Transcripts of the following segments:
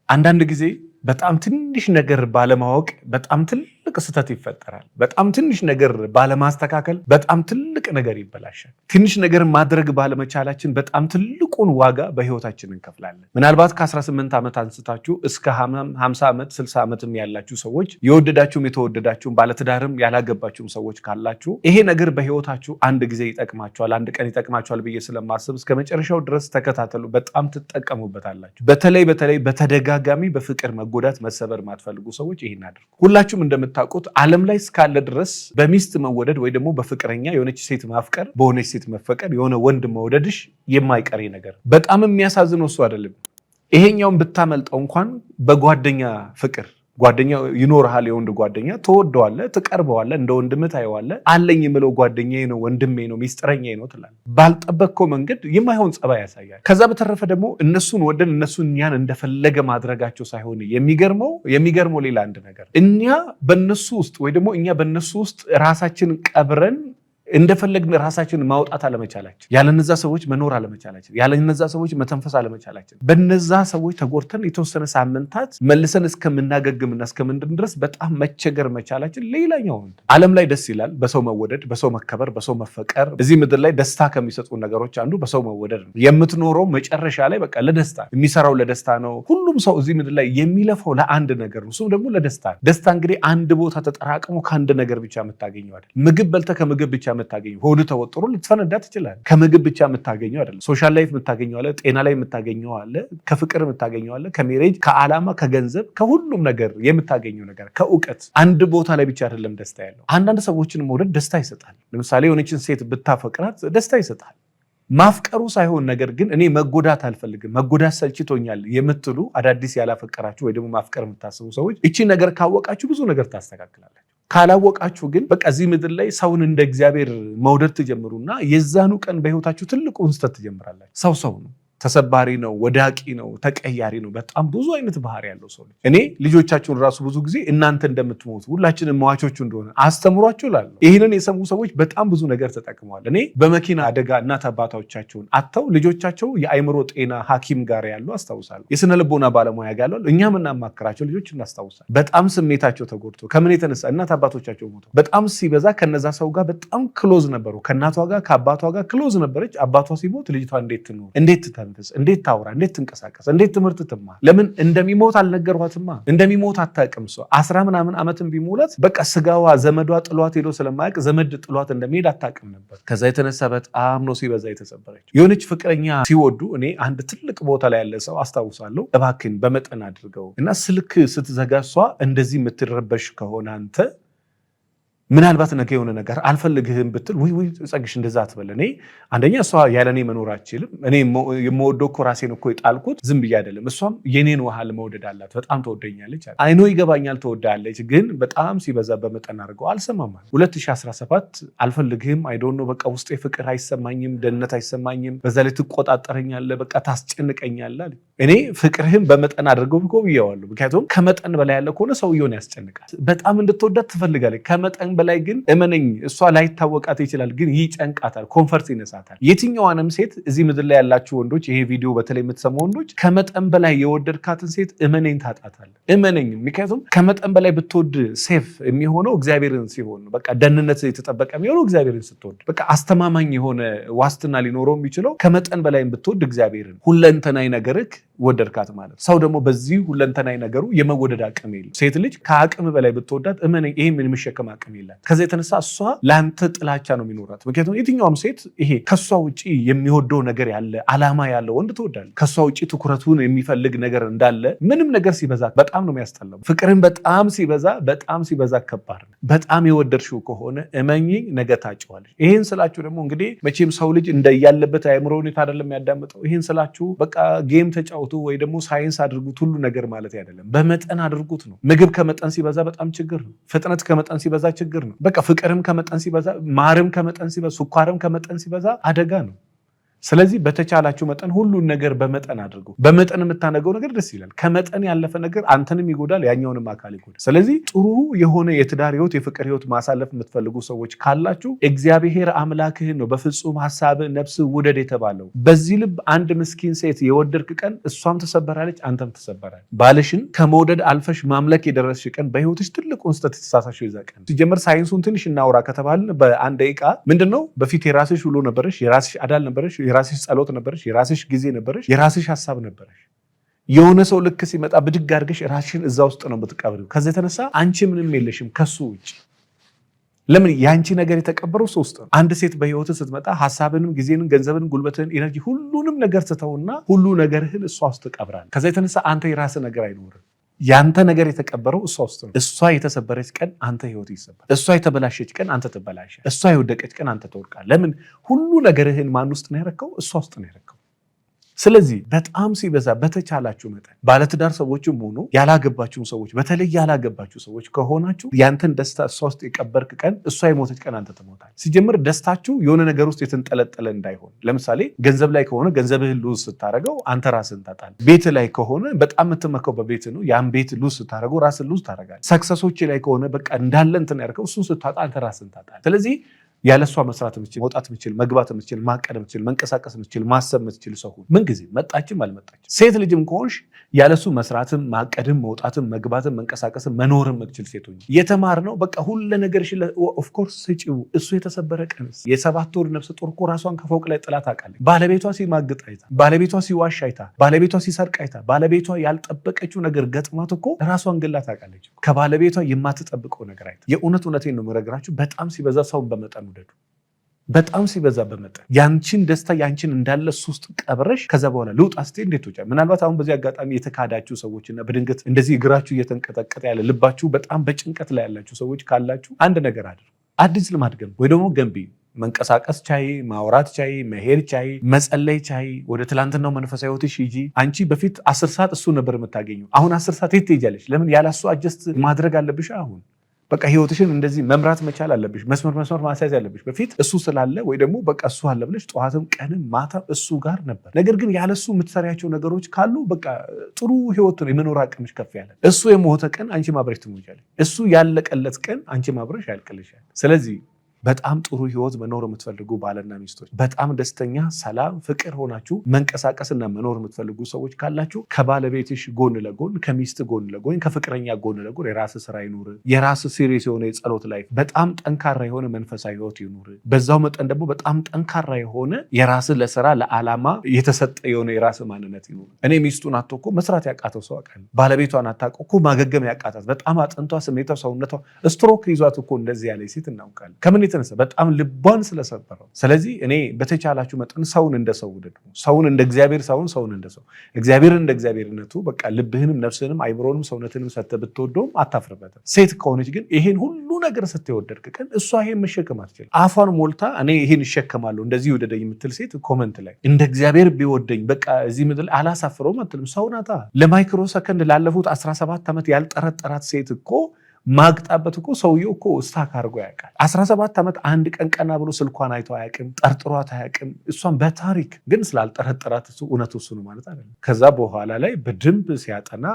አንዳንድ ጊዜ በጣም ትንሽ ነገር ባለማወቅ በጣም ትልቅ ስህተት ይፈጠራል። በጣም ትንሽ ነገር ባለማስተካከል በጣም ትልቅ ነገር ይበላሻል። ትንሽ ነገር ማድረግ ባለመቻላችን በጣም ትልቁን ዋጋ በህይወታችን እንከፍላለን። ምናልባት ከ18 ዓመት አንስታችሁ እስከ 50 ዓመት 60 ዓመትም ያላችሁ ሰዎች የወደዳችሁም የተወደዳችሁም ባለትዳርም ያላገባችሁም ሰዎች ካላችሁ ይሄ ነገር በህይወታችሁ አንድ ጊዜ ይጠቅማችኋል፣ አንድ ቀን ይጠቅማችኋል ብዬ ስለማስብ እስከ መጨረሻው ድረስ ተከታተሉ። በጣም ትጠቀሙበታላችሁ። በተለይ በተደጋጋሚ በፍቅር መጎዳት መሰበር ማትፈልጉ ሰዎች ይሄን አድርጉ። ሁላችሁም እንደምታውቁት ዓለም ላይ እስካለ ድረስ በሚስት መወደድ ወይ ደግሞ በፍቅረኛ የሆነች ሴት ማፍቀር፣ በሆነች ሴት መፈቀር፣ የሆነ ወንድ መውደድሽ የማይቀር ነገር። በጣም የሚያሳዝነው እሱ አይደለም። ይሄኛውን ብታመልጠው እንኳን በጓደኛ ፍቅር ጓደኛ ይኖርሃል። የወንድ ጓደኛ ትወደዋለህ፣ ትቀርበዋለህ፣ እንደ ወንድምህ ታየዋለህ። አለኝ የምለው ጓደኛዬ ነው፣ ወንድሜ ነው፣ ሚስጥረኛዬ ነው ትላለህ። ባልጠበቅከው መንገድ የማይሆን ጸባይ ያሳያል። ከዛ በተረፈ ደግሞ እነሱን ወደን እነሱን እኛን እንደፈለገ ማድረጋቸው ሳይሆን የሚገርመው ሌላ አንድ ነገር እኛ በእነሱ ውስጥ ወይ ደግሞ እኛ በእነሱ ውስጥ ራሳችንን ቀብረን እንደፈለግን ራሳችንን ማውጣት አለመቻላችን፣ ያለነዛ ሰዎች መኖር አለመቻላችን፣ ያለነዛ ሰዎች መተንፈስ አለመቻላችን፣ በነዛ ሰዎች ተጎድተን የተወሰነ ሳምንታት መልሰን እስከምናገግምና እስከምንድን ድረስ በጣም መቸገር መቻላችን ሌላኛው። ዓለም ላይ ደስ ይላል በሰው መወደድ፣ በሰው መከበር፣ በሰው መፈቀር። እዚህ ምድር ላይ ደስታ ከሚሰጡ ነገሮች አንዱ በሰው መወደድ ነው። የምትኖረው መጨረሻ ላይ በቃ ለደስታ የሚሰራው ለደስታ ነው። ሁሉም ሰው እዚህ ምድር ላይ የሚለፈው ለአንድ ነገር ነው። እሱም ደግሞ ለደስታ ነው። ደስታ እንግዲህ አንድ ቦታ ተጠራቅሞ ከአንድ ነገር ብቻ የምታገኘው አይደል። ምግብ በልተህ ከምግብ ብቻ የምታገኘው ሆድ ተወጥሮ ልትፈነዳ ትችላለህ። ከምግብ ብቻ የምታገኘው አይደለም። ሶሻል ላይፍ የምታገኘው አለ፣ ጤና ላይ የምታገኘው አለ፣ ከፍቅር የምታገኘው አለ፣ ከሜሬጅ፣ ከዓላማ፣ ከገንዘብ፣ ከሁሉም ነገር የምታገኘው ነገር፣ ከእውቀት አንድ ቦታ ላይ ብቻ አይደለም ደስታ ያለው። አንዳንድ ሰዎችን መውደድ ደስታ ይሰጣል። ለምሳሌ የሆነችን ሴት ብታፈቅራት ደስታ ይሰጣል። ማፍቀሩ ሳይሆን ነገር ግን እኔ መጎዳት አልፈልግም፣ መጎዳት ሰልችቶኛል የምትሉ አዳዲስ ያላፈቀራችሁ ወይ ደግሞ ማፍቀር የምታስቡ ሰዎች እቺ ነገር ካወቃችሁ ብዙ ነገር ታስተካክላላችሁ። ካላወቃችሁ ግን በቃ እዚህ ምድር ላይ ሰውን እንደ እግዚአብሔር መውደድ ትጀምሩና የዛኑ ቀን በህይወታችሁ ትልቁን ስህተት ትጀምራላችሁ። ሰው ነው፣ ተሰባሪ ነው፣ ወዳቂ ነው፣ ተቀያሪ ነው። በጣም ብዙ አይነት ባህሪ ያለው ሰው ልጅ። እኔ ልጆቻችሁን ራሱ ብዙ ጊዜ እናንተ እንደምትሞቱ ሁላችንም መዋቾቹ እንደሆነ አስተምሯችሁ እላለሁ። ይህንን የሰሙ ሰዎች በጣም ብዙ ነገር ተጠቅመዋል። እኔ በመኪና አደጋ እናት አባቶቻቸውን አጥተው ልጆቻቸው የአእምሮ ጤና ሐኪም ጋር ያሉ አስታውሳለሁ። የስነ ልቦና ባለሙያ ጋር ያሉ እኛ የምናማክራቸው ልጆች እናስታውሳለን። በጣም ስሜታቸው ተጎድቶ ከምን የተነሳ እናት አባቶቻቸው ሞተው በጣም ሲበዛ ከነዛ ሰው ጋር በጣም ክሎዝ ነበሩ። ከእናቷ ጋር ከአባቷ ጋር ክሎዝ ነበረች። አባቷ ሲሞት ልጅቷ እንዴት ትኖር፣ እንዴት እንዴት ታውራ፣ እንዴት ትንቀሳቀስ፣ እንዴት ትምህርት ትማር? ለምን እንደሚሞት አልነገሯትማ። እንደሚሞት አታውቅም። ሰው 10 ምናምን ዓመትም ቢሞላት በቃ ስጋዋ ዘመዷ ጥሏት ሄዶ ስለማያውቅ ዘመድ ጥሏት እንደሚሄድ አታውቅም ነበር። ከዛ የተነሳ በጣም ነው ሲበዛ የተሰበረች። የሆነች ፍቅረኛ ሲወዱ እኔ አንድ ትልቅ ቦታ ላይ ያለ ሰው አስታውሳለሁ። እባክን በመጠን አድርገው እና ስልክ ስትዘጋ እሷ እንደዚህ የምትረበሽ ከሆነ አንተ ምናልባት ነገ የሆነ ነገር አልፈልግህም ብትል ወይ ጸግሽ እንደዛ አትበል። እኔ አንደኛ እሷ ያለኔ መኖር አትችልም። እኔ የምወደው እኮ ራሴን እኮ የጣልኩት ዝም ብዬ አይደለም። እሷም የኔን ውሃል መውደድ አላት። በጣም ተወደኛለች። አይኖ ይገባኛል፣ ተወዳለች። ግን በጣም ሲበዛ በመጠን አድርገው አልሰማማል። 2017 አልፈልግህም፣ አይዶን ነው በቃ ውስጤ ፍቅር አይሰማኝም፣ ደህንነት አይሰማኝም፣ በዛ ላይ ትቆጣጠረኛለህ፣ በቃ ታስጨንቀኛለህ። እኔ ፍቅርህን በመጠን አድርገው ብዬዋለሁ። ምክንያቱም ከመጠን በላይ ያለ ከሆነ ሰውየውን ያስጨንቃል። በጣም እንድትወዳት ትፈልጋለች። ከመጠን በላይ ግን እመነኝ እሷ ላይታወቃት ይችላል፣ ግን ይጨንቃታል፣ ኮንፈርት ይነሳታል። የትኛዋንም ሴት እዚህ ምድር ላይ ያላችሁ ወንዶች፣ ይሄ ቪዲዮ በተለይ የምትሰሙ ወንዶች ከመጠን በላይ የወደድካትን ሴት እመነኝ ታጣታለህ። እመነኝ። ምክንያቱም ከመጠን በላይ ብትወድ ሴፍ የሚሆነው እግዚአብሔርን ሲሆን ነው። በቃ ደህንነት የተጠበቀ የሚሆነው እግዚአብሔርን ስትወድ፣ በቃ አስተማማኝ የሆነ ዋስትና ሊኖረው የሚችለው ከመጠን በላይ ብትወድ እግዚአብሔርን። ሁለንተናዊ ነገርክ ወደድካት ማለት። ሰው ደግሞ በዚህ ሁለንተናዊ ነገሩ የመወደድ አቅም የለም። ሴት ልጅ ከአቅም በላይ ብትወዳት እመነኝ ይሄን የሚሸከም አቅም የለም። ከዛ የተነሳ እሷ ለአንተ ጥላቻ ነው የሚኖራት። ምክንያቱም የትኛውም ሴት ይሄ ከሷ ውጪ የሚወደው ነገር ያለ ዓላማ ያለው ወንድ ትወዳለች። ከሷ ውጪ ትኩረቱን የሚፈልግ ነገር እንዳለ ምንም ነገር ሲበዛ በጣም ነው የሚያስጠላው። ፍቅርን በጣም ሲበዛ ከባድ ነው። በጣም የወደድሽው ከሆነ እመኚኝ ነገ ታጭዋለሽ። ይሄን ስላችሁ ደግሞ እንግዲህ መቼም ሰው ልጅ እንደያለበት አእምሮ ሁኔታ አይደለም የሚያዳምጠው። ይሄን ስላችሁ በቃ ጌም ተጫውቱ ወይ ደግሞ ሳይንስ አድርጉት ሁሉ ነገር ማለት አይደለም። በመጠን አድርጉት ነው። ምግብ ከመጠን ሲበዛ በጣም ችግር ነው። ፍጥነት ከመጠን ሲበዛ ችግር ነው። በቃ ፍቅርም ከመጠን ሲበዛ፣ ማርም ከመጠን ሲበዛ፣ ስኳርም ከመጠን ሲበዛ አደጋ ነው። ስለዚህ በተቻላችሁ መጠን ሁሉን ነገር በመጠን አድርጉ። በመጠን የምታነገው ነገር ደስ ይላል። ከመጠን ያለፈ ነገር አንተንም ይጎዳል፣ ያኛውንም አካል ይጎዳል። ስለዚህ ጥሩ የሆነ የትዳር ህይወት፣ የፍቅር ህይወት ማሳለፍ የምትፈልጉ ሰዎች ካላችሁ እግዚአብሔር አምላክህን ነው በፍጹም ሐሳብ ነፍስ ውደድ የተባለው። በዚህ ልብ አንድ ምስኪን ሴት የወደድክ ቀን እሷም ተሰበራለች፣ አንተም ተሰበራለች። ባልሽን ከመውደድ አልፈሽ ማምለክ የደረስሽ ቀን በህይወትሽ ትልቁን ስህተት የተሳሳትሽው ይዛ ቀን። ሲጀመር ሳይንሱን ትንሽ እናውራ ከተባልን በአንድ ደቂቃ ምንድነው በፊት የራስሽ ውሎ ነበረሽ፣ የራስሽ አዳል ነበረሽ፣ የራስሽ ጸሎት ነበረሽ፣ የራስሽ ጊዜ ነበረሽ፣ የራስሽ ሐሳብ ነበረሽ። የሆነ ሰው ልክ ሲመጣ ብድግ አድርገሽ ራስሽን እዛ ውስጥ ነው የምትቀብሪው። ከዛ የተነሳ አንቺ ምንም የለሽም ከሱ ውጭ። ለምን? ያንቺ ነገር የተቀበረው ሰው ውስጥ ነው። አንድ ሴት በህይወት ስትመጣ ሐሳብንም፣ ጊዜንም፣ ገንዘብንም፣ ጉልበትህን፣ ኢነርጂ ሁሉንም ነገር ስተውና ሁሉ ነገርህን እሷ ውስጥ ትቀብራለህ። ከዛ የተነሳ አንተ የራስህ ነገር አይኖርም። ያንተ ነገር የተቀበረው እሷ ውስጥ ነው። እሷ የተሰበረች ቀን አንተ ህይወት ይሰበራል። እሷ የተበላሸች ቀን አንተ ትበላሻለህ። እሷ የወደቀች ቀን አንተ ትወድቃለህ። ለምን? ሁሉ ነገርህን ማን ውስጥ ነው ያረከው? እሷ ውስጥ ነው ያረከው። ስለዚህ በጣም ሲበዛ በተቻላችሁ መጠን ባለትዳር ሰዎችም ሆኑ ያላገባችሁም ሰዎች፣ በተለይ ያላገባችሁ ሰዎች ከሆናችሁ ያንተን ደስታ እሷ ውስጥ የቀበርክ ቀን እሷ የሞተች ቀን አንተ ትሞታለህ። ሲጀምር ደስታችሁ የሆነ ነገር ውስጥ የተንጠለጠለ እንዳይሆን። ለምሳሌ ገንዘብ ላይ ከሆነ ገንዘብህን ሉዝ ስታደርገው አንተ ራስን ታጣለህ። ቤት ላይ ከሆነ በጣም የምትመከው በቤት ነው። ያን ቤት ሉዝ ስታደርገው ራስን ሉዝ ታደርጋለህ። ሰክሰሶች ላይ ከሆነ በቃ እንዳለ እንትን ያደርገው እሱን ስታጣ አንተ ራስን ታጣለህ። ስለዚህ ያለሷ መስራት የምትችል፣ መውጣት የምትችል፣ መግባት የምትችል፣ ማቀድ የምትችል፣ መንቀሳቀስ የምትችል፣ ማሰብ የምትችል ሰው ሁን። ምን ጊዜ መጣችም አልመጣችም። ሴት ልጅም ከሆንሽ ያለሱ መስራትም፣ ማቀድም፣ መውጣትም፣ መግባትም፣ መንቀሳቀስም መኖርም የምትችል ሴት ሁኚ። የተማርነው በቃ ሁሉ ነገርሽ ኦፍ ኮርስ ስጪው። እሱ የተሰበረ ቀንስ የ7 ወር ነፍሰ ጡር እኮ ራሷን ከፎቅ ላይ ጥላ ታውቃለች። ባለቤቷ ሲማግጥ አይታ፣ ባለቤቷ ሲዋሽ አይታ፣ ባለቤቷ ሲሰርቅ አይታ፣ ባለቤቷ ያልጠበቀችው ነገር ገጥማት እኮ ራሷን ገላ ታውቃለች። ከባለቤቷ የማትጠብቀው ነገር አይታ። እውነቴን ነው የምነግራችሁ። በጣም ሲበዛ ሰውን በመጠኑ ውደዱ። በጣም ሲበዛ በመጠን ያንቺን ደስታ ያንቺን እንዳለ እሱ ውስጥ ቀብረሽ ከዛ በኋላ ልውጣ ስትይ እንዴት ትወጫለሽ? ምናልባት አሁን በዚህ አጋጣሚ የተካዳችሁ ሰዎችና በድንገት እንደዚህ እግራችሁ እየተንቀጠቀጠ ያለ ልባችሁ በጣም በጭንቀት ላይ ያላችሁ ሰዎች ካላችሁ አንድ ነገር አድርጉ። አዲስ ልማድ ገንቢ ወይ ደግሞ ገንቢ። መንቀሳቀስ ቻይ፣ ማውራት ቻይ፣ መሄድ ቻይ፣ መጸለይ ቻይ። ወደ ትላንትናው መንፈሳዊ ህይወትሽ ሂጂ። አንቺ በፊት 10 ሰዓት እሱ ነበር የምታገኘው። አሁን 10 ሰዓት የት ትሄጃለሽ? ለምን? ያላሱ አጀስት ማድረግ አለብሽ። አሁን በቃ ህይወትሽን እንደዚህ መምራት መቻል አለብሽ። መስመር ማስያዝ ያለብሽ። በፊት እሱ ስላለ ወይ ደግሞ በቃ እሱ አለ ብለሽ ጠዋትም ቀንም ማታ እሱ ጋር ነበር። ነገር ግን ያለሱ የምትሰሪያቸው ነገሮች ካሉ በቃ ጥሩ ህይወት ነው የመኖር አቅምሽ ከፍ ያለ። እሱ የሞተ ቀን አንቺ ማብረሽ ትሞቻለሽ። እሱ ያለቀለት ቀን አንቺ ማብረሽ ያልቅልሻል። ስለዚህ በጣም ጥሩ ህይወት መኖር የምትፈልጉ ባልና ሚስቶች፣ በጣም ደስተኛ፣ ሰላም፣ ፍቅር ሆናችሁ መንቀሳቀስና መኖር የምትፈልጉ ሰዎች ካላችሁ ከባለቤትሽ ጎን ለጎን፣ ከሚስት ጎን ለጎን፣ ከፍቅረኛ ጎን ለጎን የራስ ስራ ይኑር። የራስ ሲሪየስ የሆነ የጸሎት ላይፍ፣ በጣም ጠንካራ የሆነ መንፈሳዊ ህይወት ይኑር። በዛው መጠን ደግሞ በጣም ጠንካራ የሆነ የራስ ለስራ ለዓላማ የተሰጠ የሆነ የራስ ማንነት ይኑር። እኔ ሚስቱን አጥቶ እኮ መስራት ያቃተው ሰው አውቃለሁ። ባለቤቷን አታውቀው እኮ ማገገም ያቃታት፣ በጣም አጥንቷ፣ ስሜቷ፣ ሰውነቷ ስትሮክ ይዟት እኮ እንደዚህ ያለ ሴት እናውቃለን። ከምን በጣም ልቧን ስለሰበረው። ስለዚህ እኔ በተቻላችሁ መጠን ሰውን እንደ ሰው ውደዱ። ሰውን እንደ እግዚአብሔር ሳይሆን ሰውን እንደ ሰው፣ እግዚአብሔርን እንደ እግዚአብሔርነቱ በቃ ልብህንም ነፍስህንም አይምሮንም ሰውነትንም ሰጥተህ ብትወደውም አታፍርበትም። ሴት ከሆነች ግን ይሄን ሁሉ ነገር ስትወደድክ ቀን እሷ ይሄን መሸከም አትችልም። አፏን ሞልታ እኔ ይሄን እሸከማለሁ እንደዚህ ይወደደኝ የምትል ሴት ኮመንት ላይ እንደ እግዚአብሔር ቢወደኝ በቃ እዚህ ምድር አላሳፍረውም አትልም። ሰው ናታ። ለማይክሮ ሰከንድ ላለፉት 17 ዓመት ያልጠረጠራት ሴት እኮ ማግጣበት እኮ ሰውየው እኮ ስታክ አድርጎ ያውቃል። 17 ዓመት አንድ ቀን ቀና ብሎ ስልኳን አይቶ አያውቅም፣ ጠርጥሯት አያውቅም። እሷን በታሪክ ግን ስላልጠረጠራት እሱ እውነቱ እሱ ነው ማለት አይደለም። ከዛ በኋላ ላይ በደንብ ሲያጠና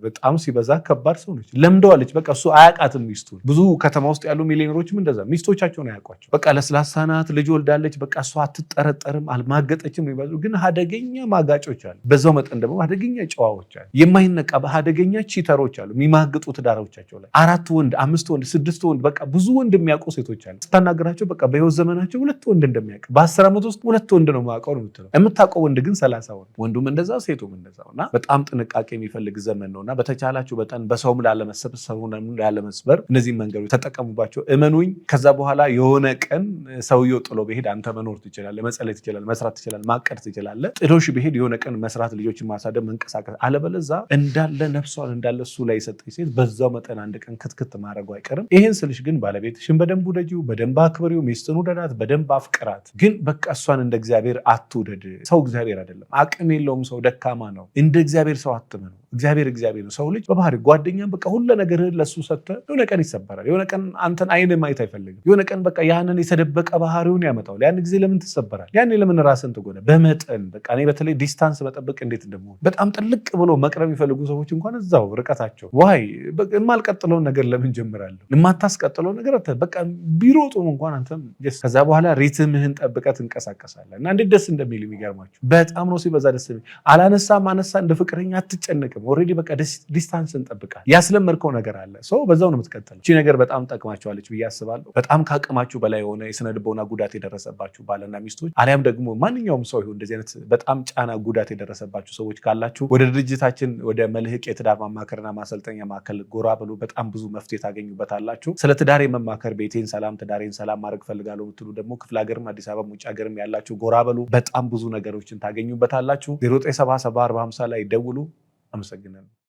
በጣም ሲበዛ ከባድ ሰው ነች። ለምደዋለች። በቃ እሱ አያውቃትም ሚስቱን። ብዙ ከተማ ውስጥ ያሉ ሚሊዮነሮችም እንደዛ ሚስቶቻቸውን አያውቋቸው። በቃ ለስላሳ ናት፣ ልጅ ወልዳለች፣ በቃ እሷ አትጠረጠርም፣ አልማገጠችም ይባሉ። ግን አደገኛ ማጋጮች አሉ። በዛው መጠን ደግሞ አደገኛ ጨዋዎች አሉ። የማይነቃ አደገኛ ቺተሮች አሉ፣ የሚማግጡ ትዳሮቻቸው ላይ 4 ወንድ 5 ወንድ 6 ወንድ በቃ ብዙ ወንድ የሚያውቁ ሴቶች አሉ። ስታናገራቸው በቃ በህይወት ዘመናቸው 2 ወንድ እንደሚያውቅ በ10 ዓመት ውስጥ 2 ወንድ ነው የማውቀው ነው የምትለው። የምታውቀው ወንድ ግን 30 ወንድ። ወንዱም እንደዛው ሴቱም እንደዛውና በጣም ጥንቃቄ የሚፈልግ ዘመን ነውና በተቻላችሁ በጠን በሰውም ላለመሰብ ሰውንም ላለመስበር እነዚህ መንገዶች ተጠቀሙባቸው። እመኑኝ ከዛ በኋላ የሆነ ቀን ሰውየው ጥሎ በሄድ አንተ መኖር ትችላለህ፣ መጸለይ ትችላለህ፣ መስራት ትችላለህ፣ ማቀድ ትችላለህ። ጥሎሽ በሄድ የሆነ ቀን መስራት፣ ልጆችን ማሳደግ፣ መንቀሳቀስ አለበለዛ እንዳለ ነፍሷን እንዳለ እሱ ላይ የሰጠች ሴት በዛው መጠን አንድ ቀን ክትክት ማድረጉ አይቀርም። ይሄን ስልሽ ግን ባለቤትሽን በደንብ ውደጂው፣ በደንብ አክብሪው፣ ሚስትን ውደዳት፣ በደንብ አፍቅራት። ግን በቃ እሷን እንደ እግዚአብሔር አትውደድ። ሰው እግዚአብሔር አይደለም። አቅም የለውም። ሰው ደካማ ነው። እንደ እግዚአብሔር ሰው አትመኑ። እግዚአብሔር ነው። ሰው ልጅ በባህሪ ጓደኛም በቃ ሁሉ ነገርህን ለሱ ሰጥተህ የሆነ ቀን ይሰበራል። የሆነ ቀን አንተን አይን ማየት አይፈልግም። የሆነ ቀን በቃ ያንን የተደበቀ ባህሪውን ያመጣዋል። ያን ጊዜ ለምን ትሰበራል? ያኔ ለምን ራስን ትጎዳ? በመጠን በቃ እኔ በተለይ ዲስታንስ መጠበቅ እንዴት እንደምሆን በጣም ጥልቅ ብሎ መቅረብ የሚፈልጉ ሰዎች እንኳን እዛው ርቀታቸው ዋይ የማልቀጥለውን ነገር ለምን ጀምራለሁ? የማታስቀጥለው ነገር በቃ ቢሮጡም እንኳን አንተም ከዛ በኋላ ሪትምህን ጠብቀህ ትንቀሳቀሳለህ እና እንዴት ደስ እንደሚል የሚገርማችሁ በጣም ነው ሲበዛ ደስ የሚል። አላነሳም አነሳ እንደ ፍቅረኛ አትጨነቅም። ኦልሬዲ በቃ ዲስታንስ እንጠብቃል። ያስለመድከው ነገር አለ ሰው በዛው ነው የምትቀጥለው። እቺ ነገር በጣም ጠቅማቸዋለች ብዬ አስባለሁ። በጣም ከአቅማችሁ በላይ የሆነ የስነ ልቦና ጉዳት የደረሰባችሁ ባልና ሚስቶች አሊያም ደግሞ ማንኛውም ሰው ይሁን እንደዚህ አይነት በጣም ጫና ጉዳት የደረሰባችሁ ሰዎች ካላችሁ ወደ ድርጅታችን ወደ መልህቅ የትዳር ማማከርና ማሰልጠኛ ማዕከል ጎራ ብሎ በጣም ብዙ መፍትሄ ታገኙበታላችሁ። ስለ ትዳር መማከር ቤቴን ሰላም ትዳሬን ሰላም ማድረግ ፈልጋለሁ የምትሉ ደግሞ ክፍለ ሀገርም አዲስ አበባ ውጭ ሀገርም ያላችሁ ጎራ በሉ። በጣም ብዙ ነገሮችን ታገኙበታላችሁ። 0977 4050 ላይ ደውሉ። አመሰግናለሁ።